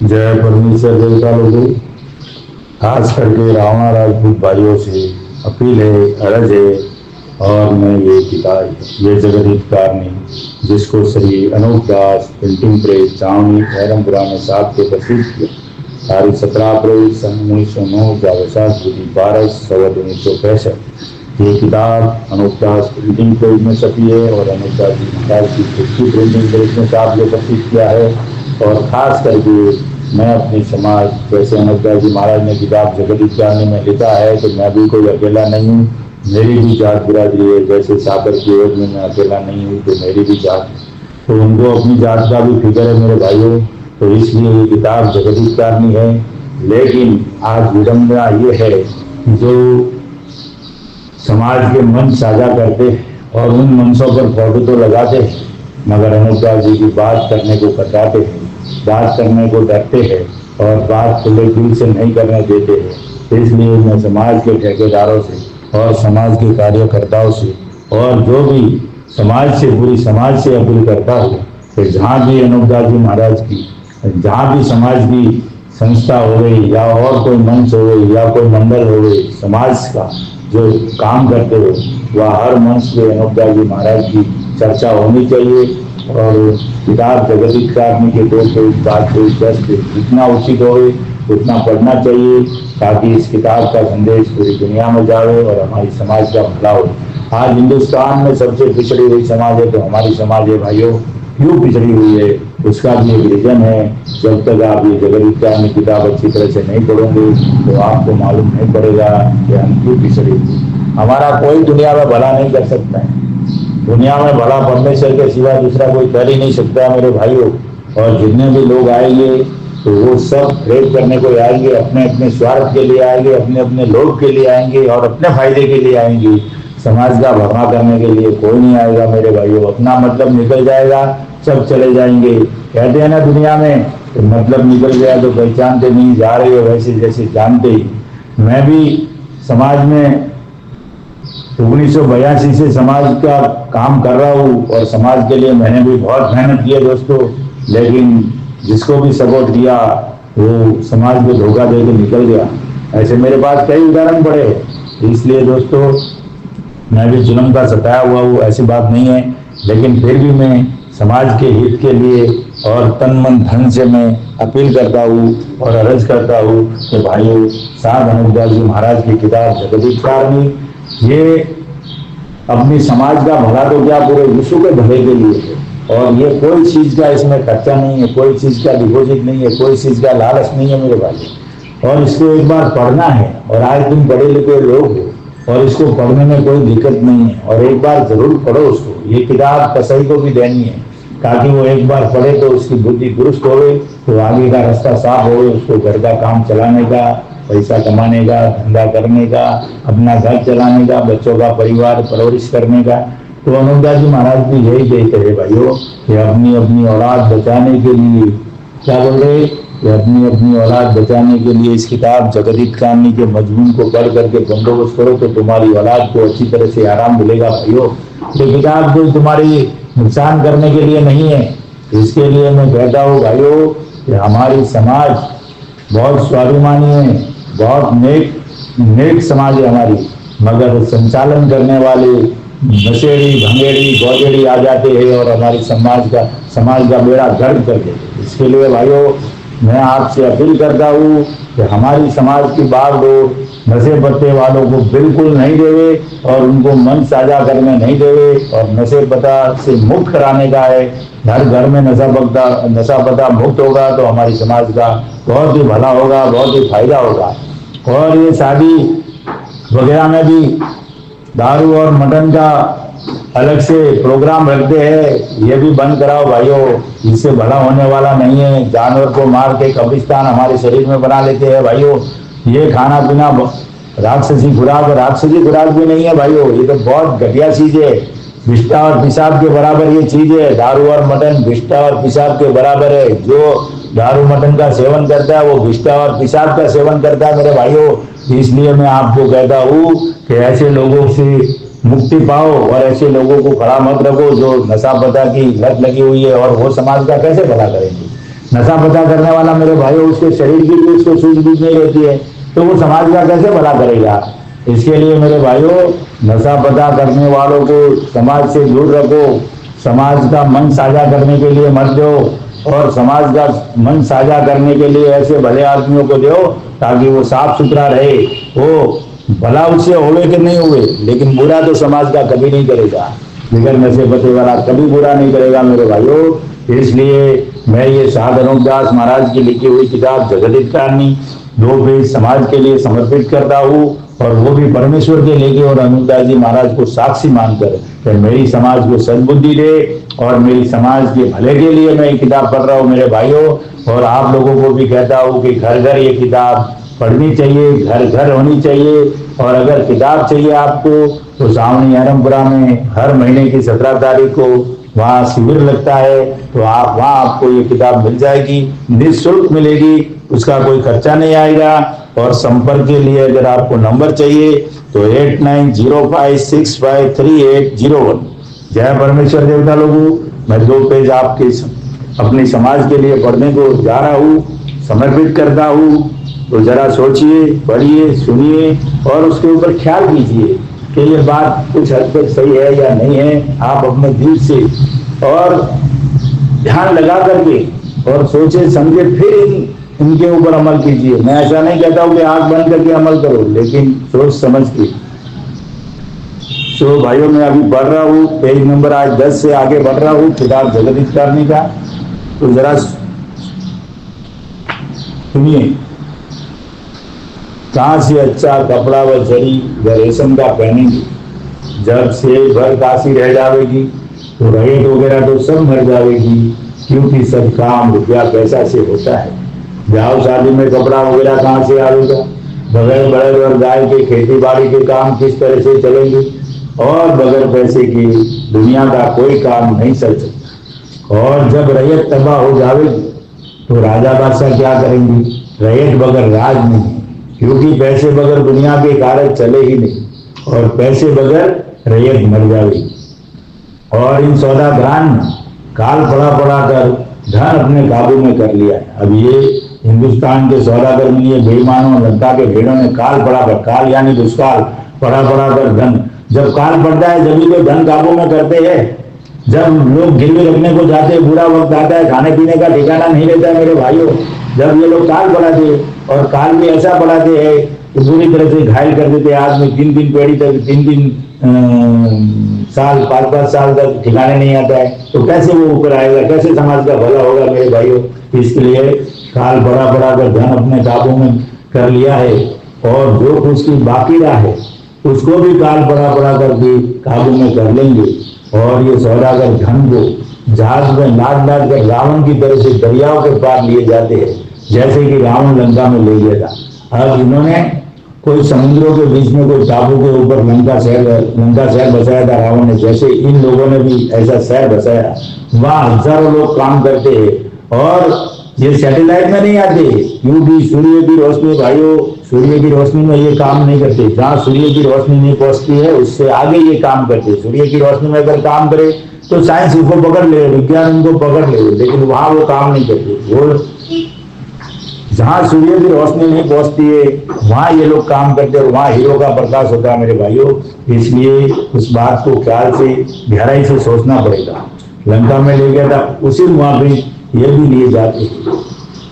जय परमेश्वर देवता लोगों, खास करके रावणा राजपूत भाइयों से अपील है, अर्ज है। और मैं ये किताब, ये जगदीतकारणी, जिसको श्री अनूप दास प्रिंटिंग प्रेस छावनी धर्मपुरा में 7 को प्रसिद्ध किया, तारीख 17 अप्रैल सन 1909 जावसात बुद्धि 12/7/1965। ये किताब अनूप दास प्रिंटिंग प्रेस में छपी है और अनूप दास जी महाराज की खुद की प्रिंटिंग प्रेस में 7 को प्रसिद्ध किया है। और खास करके मैं अपनी समाज, जैसे अनूप दास जी महाराज ने किताब जगदीतकारणी में लिखा है, तो मैं भी कोई अकेला नहीं हूँ, मेरी भी जात बिरादरी है। जैसे सागर की ओर में मैं अकेला नहीं हूँ, तो मेरी भी जात, तो उनको अपनी जात का भी फिक्र है मेरे भाइयों। तो इसलिए ये किताब जगदीतकारणी है। लेकिन आज विडंबना ये है कि जो समाज के मंच साझा करते हैं और उन मंचों पर फोटो तो लगाते हैं, मगर अनूप दास जी की बात करने को कतराते हैं, बात करने को डरते हैं और बात खुले दिल से नहीं करने देते हैं। इसलिए मैं समाज के ठेकेदारों से और समाज के कार्यकर्ताओं से और जो भी समाज से, पूरी समाज से अपील करता हूँ कि जहाँ भी अनूप दास जी महाराज की, जहाँ भी समाज की संस्था हो गई या और कोई मंच हो गई या कोई मंडल हो गई, समाज का जो काम करते हो, वह हर मंच पे अनूप दास जी महाराज की चर्चा होनी चाहिए। और किताब जगदीतकारणी के तौर पर इस बात को जितना उचित हो उतना पढ़ना चाहिए, ताकि इस किताब का संदेश पूरी दुनिया में जाए और हमारी समाज का भला हो। आज हिंदुस्तान में सबसे पिछड़ी हुई समाज है, तो हमारी समाज है भाइयों, क्यों पिछड़ी हुई है, उसका भी एक रीजन है। जब तक आप ये जगदीतकारणी किताब अच्छी तरह से नहीं पढ़ोगे तो आपको मालूम नहीं पड़ेगा कि हम क्यों पिछड़े हुए। हमारा कोई दुनिया में भला नहीं कर सकता है, दुनिया में भला परमेश्वर के सिवा दूसरा कोई कर ही नहीं सकता मेरे भाइयों। और जितने भी लोग आएंगे तो वो सब प्रेम करने को आएंगे, अपने अपने स्वार्थ के लिए आएंगे, अपने अपने लोभ के लिए आएंगे और अपने फायदे के लिए आएंगे। समाज का भला करने के लिए कोई नहीं आएगा मेरे भाइयों। अपना मतलब निकल जाएगा, सब चले जाएंगे। कहते हैं ना दुनिया में, तो मतलब निकल गया तो पहचानते नहीं, जा रहे हो वैसे जैसे जानते ही। मैं भी समाज में 1982 से समाज का काम कर रहा हूँ और समाज के लिए मैंने भी बहुत मेहनत की है दोस्तों। लेकिन जिसको भी सपोर्ट किया वो समाज को धोखा दे के निकल गया। ऐसे मेरे पास कई उदाहरण पड़े। इसलिए दोस्तों मैं भी जुल्म का सताया हुआ हूँ, ऐसी बात नहीं है। लेकिन फिर भी मैं समाज के हित के लिए और तन मन धन से मैं अपील करता हूँ और अर्ज करता हूँ कि भाइयों, साहब अनूप दास जी महाराज की किताब जगदीतकारणी, ये अपनी समाज का भला तो क्या पूरे विश्व के भले के लिए है। और ये कोई चीज का इसमें खर्चा नहीं है, कोई चीज का डिपॉजिट नहीं है, कोई चीज का लालच नहीं है मेरे भाई। और इसको एक बार पढ़ना है, और आज तुम पढ़े लिखे लोग हो और इसको पढ़ने में कोई दिक्कत नहीं है, और एक बार जरूर पढ़ो उसको। ये किताब कसाई को भी देनी है ताकि वो एक बार पढ़े तो उसकी बुद्धि दुरुस्त हो, तो आगे का रास्ता साफ हो, उसको घर का काम चलाने का, पैसा कमाने का, धंधा करने का, अपना घर चलाने का, बच्चों का परिवार परवरिश करने का। तो अनूप दास जी महाराज भी यही कहते हैं भाइयों कि अपनी अपनी औलाद बचाने के लिए, क्या बोल रहे, कि अपनी अपनी औलाद बचाने के लिए इस किताब जगदीतकारणी के मजमून को पढ़ करके बंदोबस्त करो, तो तुम्हारी औलाद को अच्छी तरह से आराम मिलेगा भाइयों। ये किताब कोई तुम्हारी नुकसान करने के लिए नहीं है। इसके लिए मैं कहता हूँ भाइयों कि हमारी समाज बहुत स्वाभिमानी है, बहुत नेक समाज है हमारी, मगर संचालन करने वाले नशेड़ी, भंगेड़ी, गौजेड़ी आ जाते हैं और हमारी समाज का बेड़ा गर्क कर देते हैं। इसके लिए भाइयों मैं आपसे अपील करता हूँ कि हमारी समाज की बागडोर नशे पत्ते वालों को बिल्कुल नहीं देवे और उनको मन साझा करने नहीं देवे, और नशे पता से मुक्त कराने का है। हर घर में नशा पता मुक्त होगा तो हमारी समाज का बहुत ही भला होगा, बहुत ही फायदा होगा। और ये शादी वगैरह में भी दारू और मटन का अलग से प्रोग्राम रखते हैं, ये भी बंद कराओ भाइयों, इससे भला होने वाला नहीं है। जानवर को मार के कब्रिस्तान हमारे शरीर में बना लेते हैं भाइयों। ये खाना पीना राक्षसी खुराक भी नहीं है भाइयों, ये तो बहुत घटिया चीज है। विष्टा और पेशाब के बराबर ये चीज है। दारू और मटन विष्टा और पेशाब के बराबर है। जो दारू मटन का सेवन करता है वो विष्टा और पेशाब का सेवन करता है मेरे भाइयों। इसलिए मैं आपको कहता हूँ कि ऐसे लोगों से मुक्ति पाओ और ऐसे लोगों को खड़ा मत रखो जो नशा पता की लत लगी हुई है, और वो समाज का कैसे भला करेंगे। नशा पता करने वाला मेरे भाइयों, उसके शरीर की भी उसको सूझबूझ नहीं रहती है, तो वो समाज का कैसे भला करेगा। इसके लिए मेरे भाइयों, नशा पता करने वालों को समाज से दूर रखो, समाज का मन साझा करने के लिए मत दो, और समाज का मन साझा करने के लिए ऐसे भले आदमियों को दो ताकि वो साफ सुथरा रहे। वो भला उससे होवे कि नहीं हुए, लेकिन बुरा तो समाज का कभी नहीं करेगा। बिगड़ नशे पते वाला कभी बुरा नहीं करेगा मेरे भाइयों। इसलिए मैं ये साध अनूपदास महाराज की लिखी हुई किताब जगदित कारणी 2 पेज समाज के लिए समर्पित करता हूँ, और वो भी परमेश्वर के लेके और अनूपदास जी महाराज को साक्षी मानकर कि मेरी समाज को सद्बुद्धि दे और मेरी समाज के भले के लिए मैं ये किताब पढ़ रहा हूँ मेरे भाइयों। और आप लोगों को भी कहता हूँ कि घर घर ये किताब पढ़नी चाहिए, घर घर होनी चाहिए। और अगर किताब चाहिए आपको तो सावनी अहरमपुरा में हर महीने की 17 तारीख को वहाँ शिविर लगता है, तो आप वहाँ आपको ये किताब मिल जाएगी, निःशुल्क मिलेगी, उसका कोई खर्चा नहीं आएगा। और संपर्क के लिए अगर आपको नंबर चाहिए तो 8905653801। जय परमेश्वर देवता लोगों, मैं 2 पेज आपके अपने समाज के लिए पढ़ने को जा रहा हूँ, समर्पित करता हूँ। तो जरा सोचिए, पढ़िए, सुनिए और उसके ऊपर ख्याल कीजिए कि ये बात कुछ हद तक सही है या नहीं है। आप अपने दिल से और ध्यान लगा करके और सोचे समझे फिर इनके ऊपर अमल कीजिए। मैं ऐसा नहीं कहता हूँ कि आंख बंद करके अमल करो, लेकिन सोच समझ के। तो भाइयों, मैं अभी पढ़ रहा हूँ, पेज नंबर आज 10 से आगे बढ़ रहा हूँ, किताब जगदित कारणी का। तो जरा सुनिए। कहाँ से अच्छा कपड़ा व जरी व रेशम का पहनेंगे, जब से भर काशी रह जावेगी तो रेत वगैरह तो सब मर जावेगी, क्योंकि सब काम रुपया पैसा से होता है। ब्याह शादी में कपड़ा वगैरह कहाँ से आवेगा, बगैर बड़े और गाय के खेती बाड़ी के काम किस तरह से चलेंगे, और बगैर पैसे की दुनिया का कोई काम नहीं चल सकता। और जब रैयत तबाह हो जावेगी तो राजा बादशाह क्या करेंगे, रैयत बगैर राज नहीं, क्योंकि पैसे बगैर दुनिया के कार्य चले ही नहीं, और पैसे बगैर रैयत मर जाएगी। और इन सौदागरान ने काल पड़ा कर धन अपने काबू में कर लिया है। अब ये हिंदुस्तान के सौदागर में ये बेईमानों लंका के भेड़ों ने काल पड़ा कर, काल यानी दुष्काल, पड़ा कर धन, जब काल पड़ता है जब तो धन काबू में करते हैं। जब लोग गिरवी रखने को जाते हैं, बुरा वक्त आता है, खाने पीने का ठिकाना नहीं रहता है मेरे भाइयों, जब ये लोग काल पढ़ाते, और काल भी ऐसा पढ़ाते हैं कि पूरी तरह से घायल कर देते हैं आदमी। 3 पीढ़ी तक 3 साल 5 साल तक ठिकाने नहीं आता है, तो कैसे वो ऊपर आएगा, कैसे समाज का भला होगा मेरे भाइयों। इसके लिए काल पड़ा कर धन अपने काबू में कर लिया है, और जो कुछ की बाकी रहा है उसको भी काल पड़ा कर भी काबू में कर लेंगे। और ये सौदागर धन को जहाज में लाद कर रावण की तरह से दरियाओं के पार लिए जाते हैं, जैसे कि रावण लंका में ले गया था। अब इन्होंने कोई समुद्रों के बीच में कोई टापू के ऊपर लंका शहर बसाया था रावण ने, जैसे इन लोगों ने भी ऐसा शहर बसाया। वहां हजारों लोग काम करते हैं, और ये सैटेलाइट में नहीं आते, क्योंकि सूर्य की रोशनी भाइयों, सूर्य की रोशनी में ये काम नहीं करते। जहाँ सूर्य की रोशनी नहीं पहुंचती है उससे आगे ये काम करते। सूर्य की रोशनी में अगर काम करे तो साइंस उनको पकड़ ले, विज्ञान उनको पकड़ ले, लेकिन वहां वो काम नहीं करते। वो जहाँ सूर्य की रोशनी नहीं पहुंचती है वहां ये लोग काम करते, और वहां हीरो का प्रकाश होता है मेरे भाइयों। इसलिए उस बात को ख्याल से गहराई से सोचना पड़ेगा। लंका में ले गया था, उसी वहां पे ये भी लिए जाते हैं।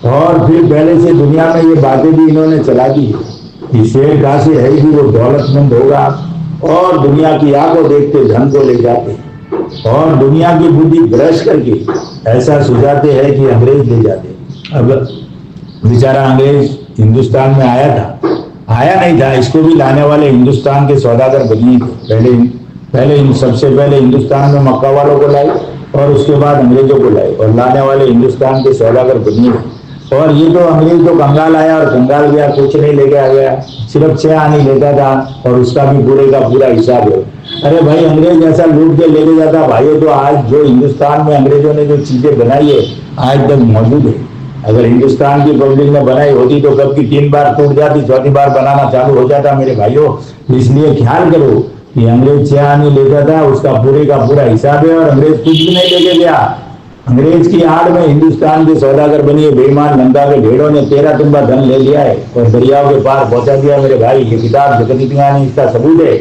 और फिर पहले से दुनिया में ये बातें भी इन्होंने चला दी कि शेर कहाँ से है कि वो दौलतमंद होगा, और दुनिया की आग को देखते धन को ले जाते, और दुनिया की बुद्धि भ्रष्ट करके ऐसा सुझाते हैं कि अंग्रेज ले जाते। अब बेचारा अंग्रेज हिंदुस्तान में आया नहीं था, इसको भी लाने वाले हिंदुस्तान के सौदागर बनिए थे। सबसे पहले हिंदुस्तान में मक्का वालों को लाए, और उसके बाद अंग्रेजों को लाए, और लाने वाले हिंदुस्तान के सौदागर बनिए। और ये तो अंग्रेज तो कंगाल आया और कंगाल गया, कुछ नहीं लेके आ गया, सिर्फ 6 आने लेता था, और उसका भी पूरे का पूरा हिसाब है। अरे भाई, अंग्रेज ऐसा लूट के लेके जाता भाइयों, तो आज जो हिंदुस्तान में अंग्रेजों ने जो चीजें बनाई है आज तक मौजूद है। अगर हिंदुस्तान की पब्लिक ने बनाई होती तो कब की 3 बार टूट जाती, 4थी बार बनाना चालू हो जाता मेरे भाइयों। इसलिए ख्याल करो कि अंग्रेज 6 आने लेता था, उसका पूरे का पूरा हिसाब है, और अंग्रेज कुछ भी नहीं लेके गया। अंग्रेज की आड़ में हिंदुस्तान के सौदागर बनिए बेईमान गंगा के ढेड़ों ने 13 तुंबा धन ले लिया है और दरियाओं के पार पहुंचा दिया मेरे भाई। ये किताब जगत ज्ञानी इसका सबूत है।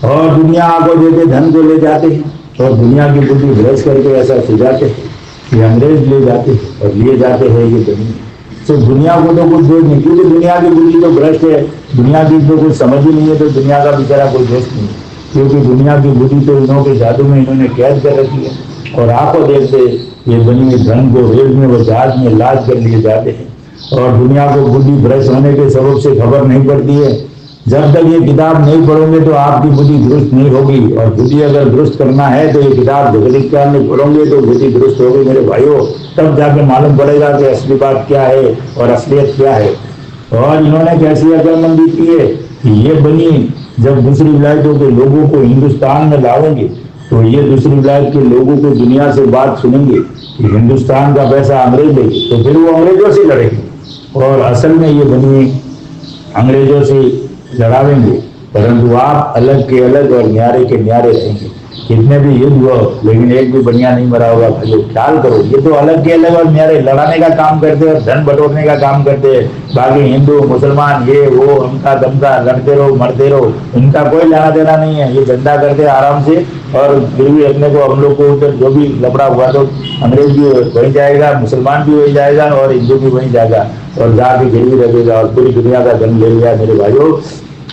और दुनिया को देते धन को ले जाते हैं और दुनिया की बुद्धि भ्रष्ट करके ऐसा सुझाते हैं कि अंग्रेज ले जाते हैं और लिए जाते हैं ये दुनिया। तो दुनिया को तो कुछ दोष नहीं, क्योंकि दुनिया की बुद्धि तो भ्रष्ट है, दुनिया की तो कुछ समझ ही नहीं है, तो दुनिया का बेचारा कोई दोष नहीं, क्योंकि दुनिया की बुद्धि तो इन्हों के जादू में इन्होंने कैद कर रखी है। और आंखों देखते ये बनी हुई धन को रेल में व जहाज में लाद कर लिए जाते हैं और दुनिया को बुद्धि भ्रष्ट होने के सबब से खबर नहीं पड़ती है। जब तक ये किताब नहीं पढ़ोगे तो आपकी बुद्धि दुरुस्त नहीं होगी, और बुद्धि अगर दुरुस्त करना है तो ये किताब जगत ज्ञान में पढ़ोगे तो बुद्धि दुरुस्त होगी मेरे भाइयों। तब जाके मालूम पड़ेगा कि असली बात क्या है और असलियत क्या है। और इन्होंने कैसी अकलमंदी की है कि ये बनी जब दूसरी विलायतों के लोगों को हिंदुस्तान में लाएंगे तो ये दूसरी विलायत के लोगों को दुनिया से बात सुनेंगे कि हिंदुस्तान का पैसा अंग्रेज लेंगे, तो फिर वो अंग्रेजों से लड़ेंगे और असल में ये बनी अंग्रेजों से लड़ावेंगे। परंतु आप अलग के अलग और न्यारे के न्यारे रहेंगे। कितने भी युद्ध हो लेकिन एक भी बनिया नहीं मरा होगा भाइयों, ख्याल करो। ये तो अलग के अलग और न्यारे लड़ाने का काम करते हैं और धन बटोरने का काम करते हैं। बाकी हिंदू मुसलमान ये वो उनका दमका लड़ते रहो मरते रहो, उनका कोई लेना देना नहीं है। ये धंधा करते हैं आराम से और फिर भी अपने को हम लोग को उधर जो भी लफड़ा हुआ तो अंग्रेज भी वहीं जाएगा, मुसलमान भी वहीं जाएगा और हिंदू भी वहीं जाएगा और जाके फिर भी रहेगा और पूरी दुनिया का धन ले लिया मेरे भाइयों।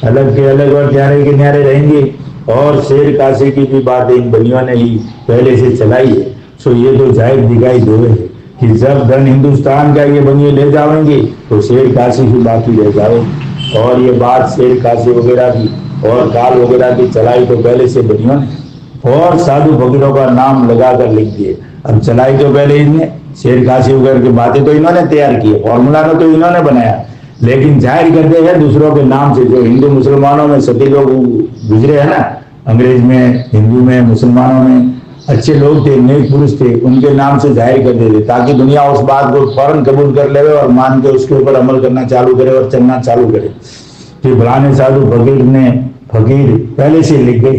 अलग के अलग और न्यारे के न्यारे रहेंगे। और शेर काशी की भी बात इन बनियों ने ही पहले से चलाई है। सो ये तो जाहिर दिखाई दे है कि जब धन हिंदुस्तान का ये बनिए ले जाएंगे तो शेर काशी की बाकी ले जाएंगे। और ये बात शेर काशी वगैरह की और काल वगैरह की चलाई तो पहले से बनियों ने और साधु फकीरों का नाम लगाकर लिख दिए। अब चलाई तो पहले इनने, शेर काशी वगैरह की बातें तो इन्होंने तैयार की, फॉर्मूला तो इन्होंने बनाया, लेकिन जाहिर करते हैं दूसरों के नाम से। जो हिंदू मुसलमानों में सभी लोग गुजरे हैं ना, अंग्रेज में, हिंदू में, मुसलमानों में अच्छे लोग थे, नेक पुरुष थे, उनके नाम से जाहिर कर देते ताकि दुनिया उस बात को फौरन कबूल कर ले और मान के उसके ऊपर अमल करना चालू करे और चलना चालू करे। फिर फलाने साधु फकीर पहले से लिख गए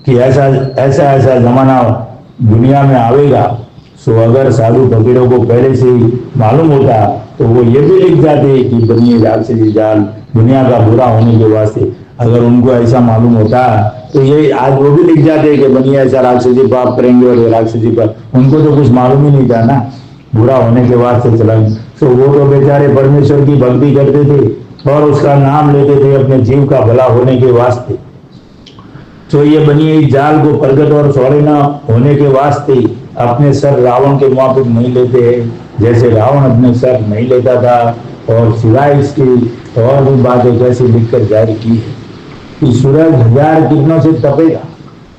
कि ऐसा ऐसा ऐसा जमाना दुनिया में आवेगा। सो अगर साधु फकीरों को पहले से ही मालूम होता तो वो ये भी लिख जाते कि बनिए राक्षसी जाल दुनिया का बुरा होने के वास्ते। अगर उनको ऐसा मालूम होता तो ये आज वो भी लिख जाते कि बनिए ऐसा राक्षसी पाप करेंगे और राक्षसी पाप। उनको तो कुछ मालूम ही नहीं था ना, बुरा होने के वास्ते चलाएंगे। तो वो तो बेचारे परमेश्वर की भक्ति करते थे और उसका नाम लेते थे अपने जीव का भला होने के वास्ते। तो ये बनिए इस जाल को प्रगट और सौरे न होने के वास्ते अपने सर रावण के मुआफिक नहीं लेते हैं, जैसे रावण अपने सर नहीं लेता था। और सिवाय इसकी और भी बातें कैसे लिखकर जारी की है कि सूरज 1000 किरणों से तपेगा,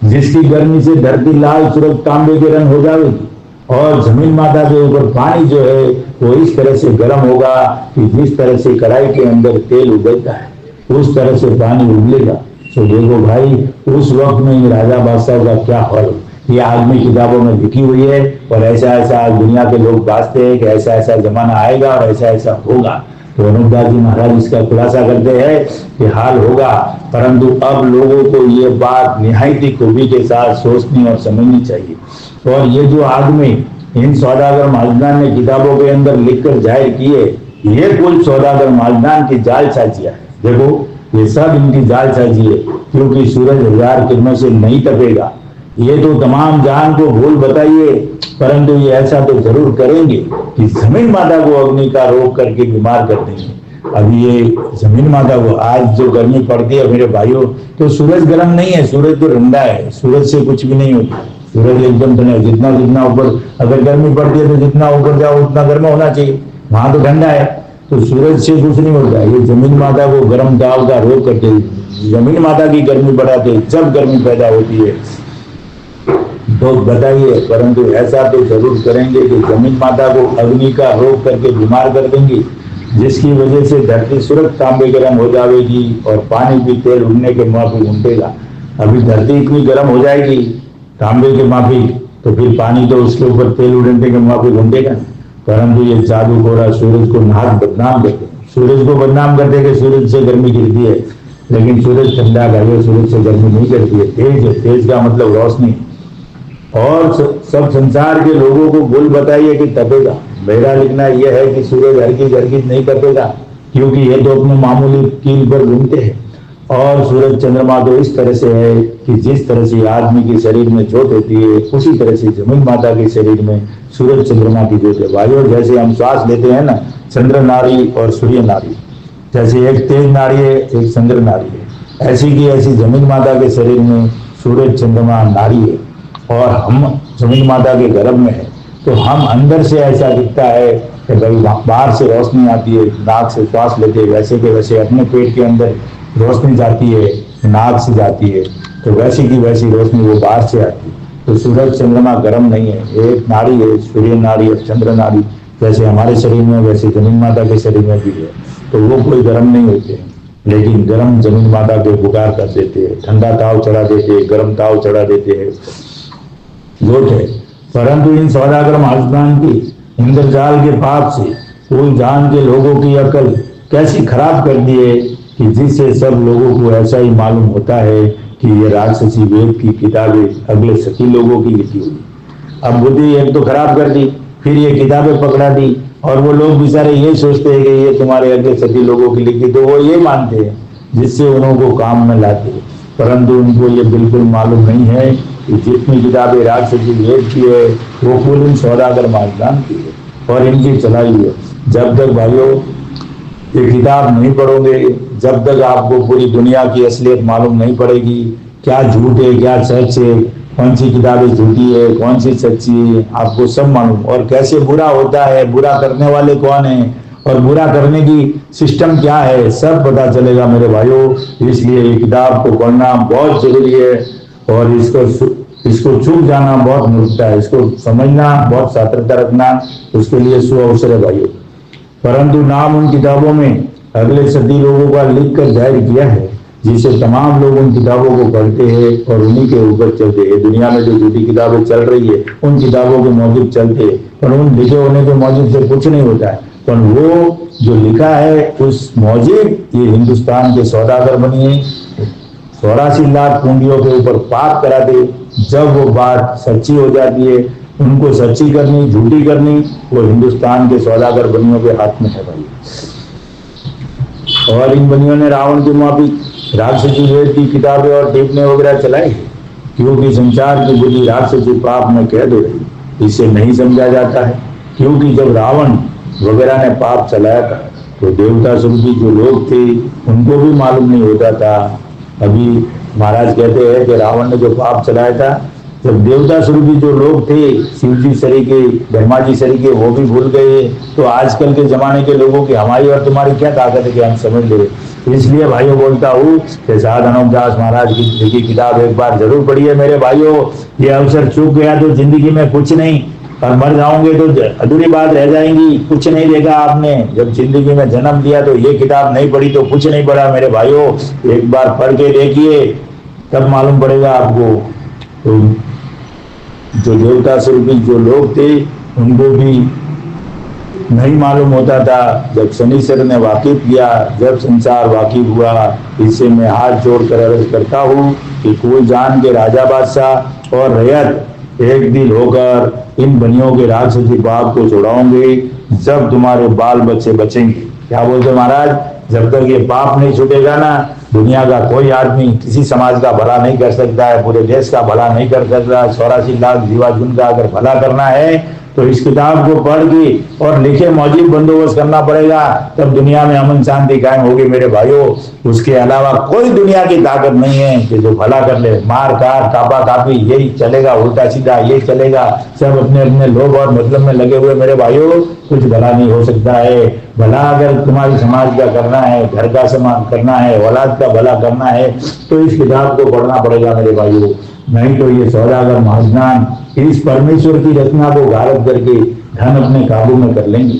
जिसकी गर्मी से धरती लाल सूरज तांबे के रंग हो जाएगी और जमीन माता के ऊपर पानी जो है वो इस तरह से गर्म होगा कि जिस तरह से कढ़ाई के अंदर तेल उबलता है उस तरह से पानी उबलेगा। तो देखो भाई उस वक्त में राजा बादशाह का क्या हाल, ये आदमी किताबों में लिखी हुई है और ऐसा ऐसा दुनिया के लोग बाजते हैं कि ऐसा ऐसा जमाना आएगा और ऐसा ऐसा होगा। तो अनुपदास जी महाराज इसका खुलासा करते हैं कि हाल होगा, परंतु अब लोगों को ये बात निहायती खूबी के साथ सोचनी और समझनी चाहिए। और ये जो आदमी इन सौदागर मालदान ने किताबों के अंदर लिखकर जाहिर किए, ये कुल सौदागर मालदान की जाल साजिया है। देखो ये सब इनकी जाल साजी है, क्योंकि सूरज 1000 किरणों से नहीं तपेगा। ये तो तमाम जान को भूल बताइए, परंतु ये ऐसा तो जरूर करेंगे कि जमीन माता को अग्नि का रोग करके बीमार कर देंगे। अभी ये जमीन माता को आज जो गर्मी पड़ती है मेरे भाइयों, तो सूरज गर्म नहीं है, सूरज तो ठंडा है, सूरज से कुछ भी नहीं होता। सूरज एकदम ठंडा, जितना जितना ऊपर अगर गर्मी पड़ती है तो जितना ऊपर जाओ उतना गर्म होना चाहिए, वहां तो ठंडा है, तो सूरज से कुछ नहीं होता। ये जमीन माता को गर्म दाव का रोग करते, जमीन माता की गर्मी बढ़ाते, जब गर्मी पैदा होती है तो बताइए। परंतु ऐसा तो जरूर करेंगे कि जमीन माता को अग्नि का रोग करके बीमार कर देंगे, जिसकी वजह से धरती सूरज तांबे गर्म हो जाएगी और पानी भी तेल उड़ने के माफिक उमटेगा। अभी धरती इतनी गर्म हो जाएगी तांबे के माफिक, तो फिर पानी तो उसके ऊपर तेल उड़ने के माफिक उमटेगा। परंतु ये जादू गोरा सूरज को नाक बदनाम करते, सूरज को बदनाम करते कि सूरज से गर्मी गिरती है, लेकिन सूरज ठंडा है, सूरज से गर्मी नहीं करती है, तेज है, तेज का मतलब रोशनी। और सब संसार के लोगों को बोल बताइए कि तपेगा। मेरा लिखना यह है कि सूरज हरगिज नहीं तपेगा, क्योंकि ये तो अपने मामूली कील पर घूमते हैं। और सूरज चंद्रमा तो इस तरह से है कि जिस तरह से आदमी के शरीर में जोत होती है, उसी तरह से जमीन माता के शरीर में सूरज चंद्रमा की जोत है। वायु जैसे हम श्वास लेते हैं ना, चंद्र नाड़ी और सूर्य नाड़ी, जैसे एक तेज नाड़ी है, एक चंद्र नाड़ी है, ऐसी की ऐसी जमीन माता के शरीर में सूरज चंद्रमा नाड़ी है। और हम जमीन माता के गर्भ में है, तो हम अंदर से ऐसा दिखता है कि भाई बाहर से रोशनी आती है, नाक से श्वास लेते हैं, वैसे के वैसे अपने पेट के अंदर रोशनी जाती है, नाक से जाती है, तो वैसी की वैसी रोशनी वो बाहर से आती है। तो सूरज चंद्रमा गर्म नहीं है, एक नाड़ी है, सूर्य नाड़ी और चंद्र नाड़ी, जैसे हमारे शरीर में वैसे जमीन माता के शरीर में भी है। तो वो कोई गर्म नहीं होते हैं, लेकिन गर्म जमीन माता के बुखार कर देते हैं, ठंडा ताव चढ़ा देते हैं, गर्म ताव चढ़ा देते हैं, जोत है। परंतु इन सौदागर महाजनान की इंद्रजाल के पाप से कोई जान के लोगों की अकल कैसी खराब कर दी है कि जिससे सब लोगों को ऐसा ही मालूम होता है कि ये राजसी वेद की किताबें अगले सती लोगों की लिखी हुई। अब बुद्धि एक तो खराब कर दी, फिर ये किताबें पकड़ा दी, और वो लोग बेचारे ये सोचते हैं कि ये तुम्हारे अगले सती लोगों की लिखी, तो वो ये मानते हैं, जिससे उनको काम में लाते हैं। परंतु उनको ये बिल्कुल मालूम नहीं है कि जितनी किताबें राजसी वेद की है वो कुल इन सौदागर महाजनान की है और इनकी चलाई है। जब तक भाइयों ये किताब नहीं पढ़ोगे, जब तक आपको पूरी दुनिया की असलियत मालूम नहीं पड़ेगी, क्या झूठ है क्या सच है, कौन सी किताबें झूठी है कौन सी सच्ची है, आपको सब मालूम, और कैसे बुरा होता है, बुरा करने वाले कौन है और बुरा करने की सिस्टम क्या है, सब पता चलेगा मेरे भाइयों। इसलिए ये किताब को पढ़ना बहुत जरूरी है, और इसको चूक जाना बहुत मूर्खता है, इसको समझना बहुत सार्थकता रखना, उसके लिए सुअवसर है भाइयों। परंतु नाम उन किताबों में अगले सदी लोगों का लिख कर जाहिर किया है, जिसे तमाम लोग उन किताबों को पढ़ते हैं और उन्हीं के ऊपर चलते हैं। दुनिया में जो झूठी किताबें चल रही है उन किताबों के मौजूद चलते हैं, पर उन लिखे होने के मौजूद से कुछ नहीं होता है। पर वो जो लिखा है उस मौजूद ये हिंदुस्तान के सौदागर बनिए 84 लाख कुंडियों के ऊपर पाप करा दे। जब वो बात सच्ची हो जाती है, उनको सच्ची करनी झूठी करनी, वो हिंदुस्तान के सौदागर बनियों के हाथ में है भाई। और इन बनियों ने रावण की माफी राक्षसी वेद की किताबें और टिप्पणी वगैरह चलाई, क्योंकि संसार की बुद्धि राक्षसी पाप में कैद हो रही, इसे नहीं समझा जाता है। क्योंकि जब रावण वगैरह ने पाप चलाया था तो देवता स्वरूपी जो लोग थे उनको भी मालूम नहीं होता था। अभी महाराज कहते हैं कि रावण ने जो पाप चलाया था, जब देवता स्वरूपी जो लोग थे, शिव जी सरीके ब्रह्मा जी सरीके, वो भी भूल गए, तो आजकल के जमाने के लोगों की हमारी और तुम्हारी क्या ताकत है कि हम समझ ले। इसलिए भाइयों बोलता हूँ कि साध अनूपदास महाराज की लिखी किताब एक बार जरूर पढ़िए मेरे भाइयों। ये अवसर चूक गया तो जिंदगी में कुछ नहीं, और मर जाओगे तो अधूरी बात रह जाएंगी। कुछ नहीं देखा आपने, जब जिंदगी में जन्म लिया तो ये किताब नहीं पढ़ी तो कुछ नहीं पढ़ा मेरे भाइयों। एक बार पढ़ के देखिए, तब मालूम पड़ेगा आपको। तो जो देवता स्वरूपी जो लोग थे उनको भी नहीं मालूम होता था। जब शनिश्चर ने वाकिफ किया, जब संसार वाकिफ हुआ, इससे मैं हाथ जोड़कर अर्ज करता हूँ कि कोई जान के राजा बादशाह और रैयत एक दिल होकर इन बनियों के राक्षसी पाप को छुड़ाओगे जब तुम्हारे बाल बच्चे बचेंगे। क्या बोलते महाराज, जब तक ये पाप नहीं छूटेगा ना, दुनिया का कोई आदमी किसी समाज का भला नहीं कर सकता है, पूरे देश का भला नहीं कर सकता। 84 लाख जीवाजुन का अगर भला करना है तो इस किताब को पढ़ के और लिखे मौजूद बंदोबस्त करना पड़ेगा, तब दुनिया में अमन शांति कायम होगी मेरे भाइयों। उसके अलावा कोई दुनिया की ताकत नहीं है कि जो भला कर ले। मार काट कापा कापी यही चलेगा, उल्टा सीधा यही चलेगा। सब अपने अपने लोभ और मतलब में लगे हुए मेरे भाइयों, कुछ भला नहीं हो सकता है। भला अगर तुम्हारी समाज का करना है, घर का समाज करना है, औलाद का भला करना है, तो इस किताब को पढ़ना पड़ेगा मेरे भाइयों। नहीं तो ये सौदागर महाजनान इस परमेश्वर की रचना को गारत करके धन अपने काबू में कर लेंगे,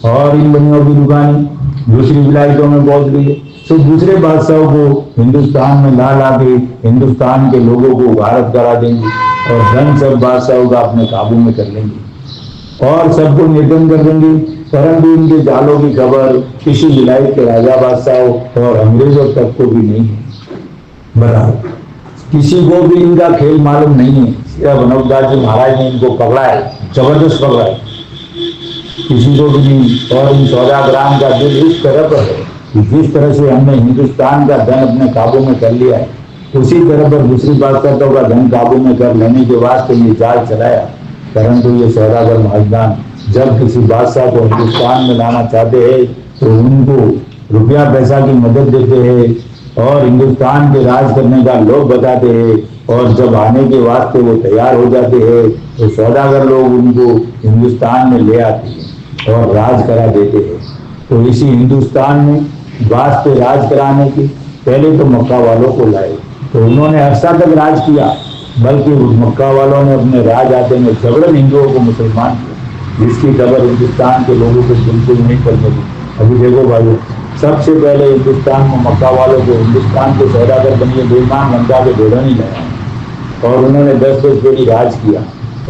और इन बनियों की दुकानें दूसरी विलायतों में पहुंच गई है। तो दूसरे बादशाहों को हिंदुस्तान में ला ला के हिंदुस्तान के लोगों को गारत करा देंगे, और धन सब बादशाहों का अपने काबू में कर लेंगे और सबको निर्धन कर देंगे। परंतु इनके जालों की खबर किसी विलायत के राजा बादशाहों और अंग्रेजों तक को भी नहीं है। बताओ, किसी को भी इनका खेल मालूम नहीं है। सिर्फ अनूपदास जी महाराज ने इनको पकड़ा है, जबरदस्त पकड़ा है, किसी को भी नहीं। और इन सौदागराम का दिल इस तरह पर है कि जिस तरह से हमने हिंदुस्तान का धन अपने काबू में कर लिया है, उसी तरह पर दूसरी बादशाहों का धन काबू में कर लेने के वास्ते ये जाल चलाया। परंतु ये सौदागर महाजदान जब किसी बादशाह को हिंदुस्तान में लाना चाहते हैं तो उनको रुपया पैसा की मदद देते हैं और हिंदुस्तान के राज करने का लोग बताते हैं, और जब आने के वास्ते वो तैयार हो जाते हैं तो सौदागर लोग उनको हिंदुस्तान में ले आते हैं और राज करा देते हैं। तो इसी हिंदुस्तान में वास्ते राज कराने की पहले तो मक्का वालों को लाए, तो उन्होंने अरसा तक राज किया, बल्कि मक्का वालों ने अपने राज आते में जबरन हिंदुओं को मुसलमान किया, जिसकी खबर हिंदुस्तान के लोगों को बिल्कुल नहीं पड़ने दी। अभी देखो भाई, सबसे पहले हिंदुस्तान में मक्का वालों को हिंदुस्तान के सौदागर बनिए बेईमान लंका के घोड़ा नहीं लाया, और उन्होंने 10-10 पीढ़ी राज किया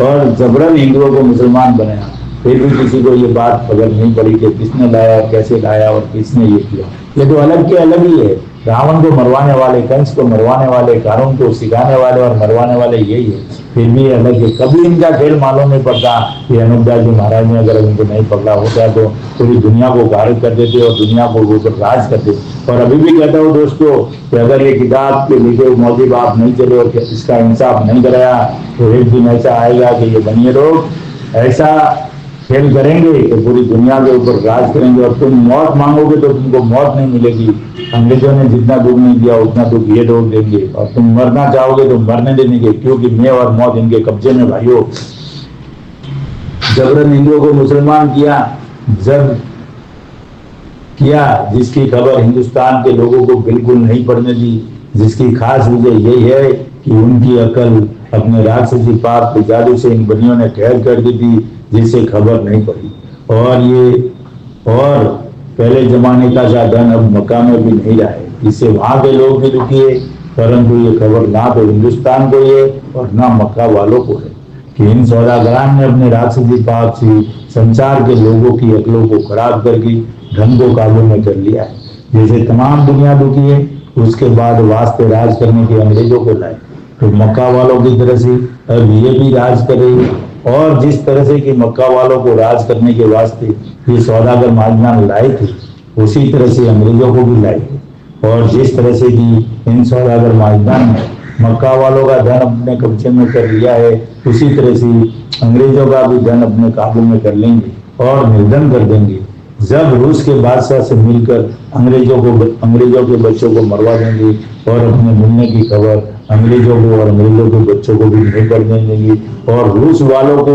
और जबरन हिंदुओं को मुसलमान बनाया। फिर भी किसी को ये बात खबर नहीं पड़ी कि किसने लाया, कैसे लाया और किसने ये किया। ये तो अलग के अलग ही है। रावण को मरवाने वाले, कंस को मरवाने वाले, कारून को सिखाने वाले और मरवाने वाले यही है। फिर भी अलग है। कभी इनका खेल मालूम नहीं पड़ता कि अनूपदास जी महाराज ने अगर उनको नहीं पकड़ा होता तो पूरी दुनिया को गारद कर देते और दुनिया को ऊपर राज करते। और अभी भी कहता हूँ दोस्तों कि अगर ये किताब के लिखे मौजूद आप नहीं चले और इसका इंसाफ नहीं कराया तो एक दिन ऐसा आएगा कि ये बनिए लोग ऐसा खेल करेंगे तो पूरी दुनिया के ऊपर राज करेंगे, और तुम मौत मांगोगे तो तुमको मौत नहीं मिलेगी। अंग्रेजों ने जितना दुख नहीं दिया उतना दुख ये लोग देंगे, और तुम मरना चाहोगे तो मरने देंगे, क्योंकि मैं और मौत इनके कब्जे में भाइयों। जबरन हिंदुओं को मुसलमान किया, जब किया जिसकी खबर हिंदुस्तान के लोगों को बिल्कुल नहीं पड़ने दी, जिसकी खास वजह यही है कि उनकी अकल अपने राक्षसी पाप के जादू से इन बनियों ने ठहर कर दी थी, जिससे खबर नहीं पड़ी। और पहले जमाने का धन अब मक्का में भी नहीं रहा है, इससे वहां के लोग भी दुखी है। परंतु ये खबर ना तो हिंदुस्तान को है और ना मक्का वालों को है कि इन सौदागरान ने अपने राक्षसी पाप से संसार के लोगों की अकलों को खराब करके धन को काबू में कर लिया है। जैसे तमाम दुनिया दुखी है, उसके बाद वास्ते राज करने के अंग्रेजों को लाए, तो मक्का वालों की तरह से अब ये भी राज करे। और जिस तरह से कि मक्का वालों को राज करने के वास्ते ये सौदागर महाजनान लाए थे, उसी तरह से अंग्रेजों को भी लाए थे। और जिस तरह से कि इन सौदागर महाजनान ने मक्का वालों का धन अपने कब्जे में कर लिया है, उसी तरह से अंग्रेजों का भी धन अपने काबू में कर लेंगे और निर्धन कर देंगे। जब रूस के बादशाह से मिलकर अंग्रेजों के बच्चों को मरवा देंगे और अपने मिलने की खबर अंग्रेजों को और अंग्रेजों के बच्चों को भी नहीं करने देंगे, और रूस वालों को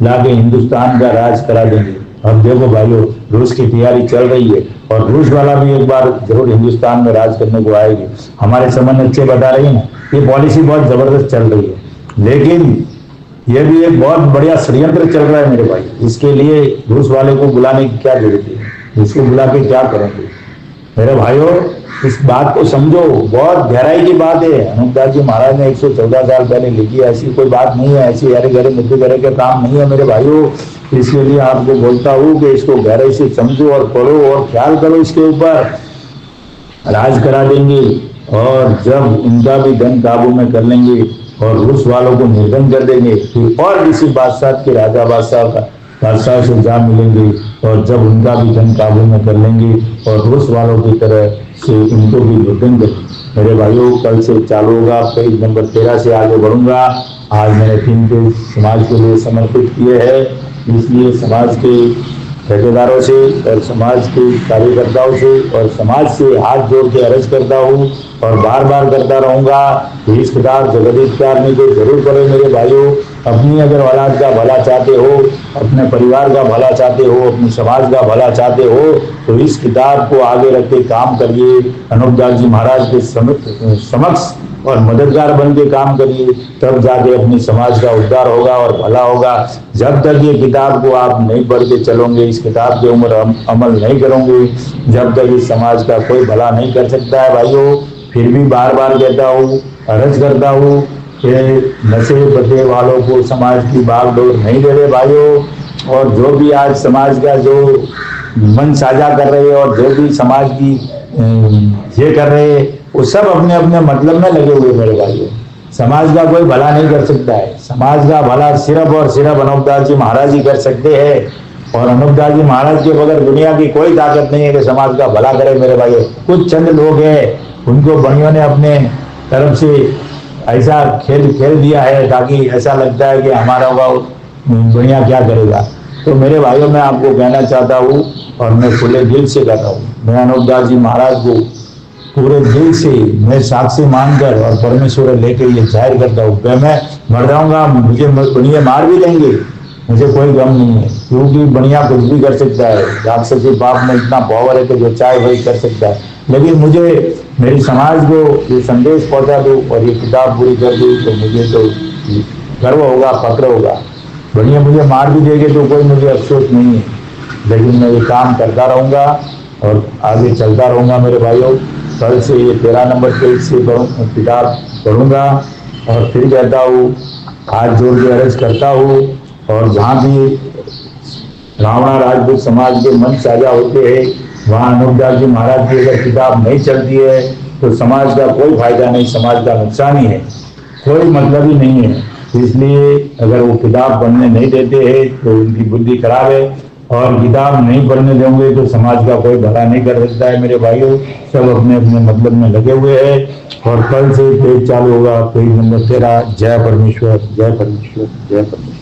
लाके हिंदुस्तान का राज करा देंगे। अब देखो भाइयों, रूस की तैयारी चल रही है और रूस वाला भी एक बार जरूर हिंदुस्तान में राज करने को आएगी। हमारे संबंध अच्छे बता रही है ना, ये पॉलिसी बहुत जबरदस्त चल रही है, लेकिन ये भी एक बहुत बढ़िया षड्यंत्र चल रहा है मेरे भाई। इसके लिए रूस वाले को बुलाने की क्या जरूरत है, इसको बुला के क्या करेंगे मेरे भाइयों। इस बात को समझो, बहुत गहराई की बात है। अनूपदास जी महाराज ने 114 साल पहले लिखी, ऐसी कोई बात नहीं है, ऐसी हरे घरे मुद्दे करे के काम नहीं है मेरे भाइयों। इसके लिए आपको बोलता हूँ कि इसको गहराई से समझो और पढ़ो और ख्याल करो, इसके ऊपर राज करा देंगे। और जब उनका भी धन काबू में कर लेंगे और रूस वालों को निर्धन कर देंगे, फिर और किसी बादशाह के राजा बादशाह से जा मिलेंगे, और जब उनका भी धन काबू में कर लेंगे और रूस वालों की तरह से उनको भी निर्धन कर। मेरे भाइयों, कल से चालू होगा, पेज नंबर 13 से आगे बढ़ूंगा। आज मैंने 3 पेज समाज के लिए समर्पित किए हैं, इसलिए समाज के ठेकेदारों से और समाज के कार्यकर्ताओं से और समाज से हाथ जोड़ के अर्ज करता हूँ और बार बार करता रहूंगा कि इस किताब जगदीश कारणी को जरूर पढ़ो मेरे भाइयों। अपनी अगर औलाद का भला चाहते हो, अपने परिवार का भला चाहते हो, अपने समाज का भला चाहते हो, तो इस किताब को आगे रख के काम करिए। अनूपदास जी महाराज के समक्ष और मददगार बन के काम करिए, तब जाके अपने समाज का उद्धार होगा और भला होगा। जब तक ये किताब को आप नहीं पढ़ के चलोगे, इस किताब के ऊपर अमल नहीं करोगे, जब तक इस समाज का कोई भला नहीं कर सकता है भाइयों। फिर भी बार बार कहता हूँ, अर्ज करता हूँ कि नशे पते वालों को समाज की बागडोर नहीं दे रहे भाइयों। और जो भी आज समाज का जो मन साझा कर रहे हैं और जो भी समाज की ये कर रहे हैं, वो सब अपने अपने मतलब में लगे हुए मेरे भाइयों। समाज का कोई भला नहीं कर सकता है। समाज का भला सिर्फ और सिर्फ अनूपदास जी महाराज ही कर सकते हैं। और अनूपदास जी महाराज के बगैर दुनिया की कोई ताकत नहीं है कि समाज का भला करे मेरे भाइयों। कुछ चंद लोग हैं, उनको बनियों ने अपने तरफ से ऐसा खेल खेल दिया है ताकि ऐसा लगता है कि हमारा बढ़िया क्या करेगा। तो मेरे भाइयों, मैं आपको कहना चाहता हूँ और मैं खुले दिल से कहता हूँ, मैं अनूपदास जी महाराज को पूरे दिल से मैं साक्षी मानकर और परमेश्वर लेके ये जाहिर करता हूँ कि मैं मर जाऊंगा, मुझे बढ़िया मार भी देंगे, मुझे कोई गम नहीं है, क्योंकि बढ़िया कुछ भी कर सकता है। राक्षसी बाप में इतना पावर है कि जो चाहे वही कर सकता है। लेकिन मुझे मेरी समाज को ये संदेश पहुंचा दो और ये किताब पूरी कर दो तो मुझे तो गर्व होगा, फक्र होगा। बढ़िया मुझे मार भी देंगे तो कोई मुझे अफसोस नहीं है, लेकिन मैं ये काम करता रहूंगा और आगे चलता रहूंगा मेरे भाइयों। कल से ये 13 नंबर पेज से किताब पढ़ूंगा और फिर कहता हूँ, हाथ जोड़ के अर्ज करता हूँ। और जहाँ भी रावणा राजपूत समाज के मन साझा होते हैं, वहाँ अनूपदास जी महाराज की अगर किताब नहीं चलती है तो समाज का कोई फायदा नहीं, समाज का नुकसान ही है, कोई मतलब ही नहीं है। इसलिए अगर वो किताब पढ़ने नहीं देते हैं तो उनकी बुद्धि खराब है, और किताब नहीं पढ़ने देंगे तो समाज का कोई भला नहीं कर सकता है मेरे भाइयों। सब अपने अपने मतलब में लगे हुए हैं। और कल से पेज चालू होगा, पेज नंबर 13। जय परमेश्वर, जय परमेश्वर, जय परमेश्वर।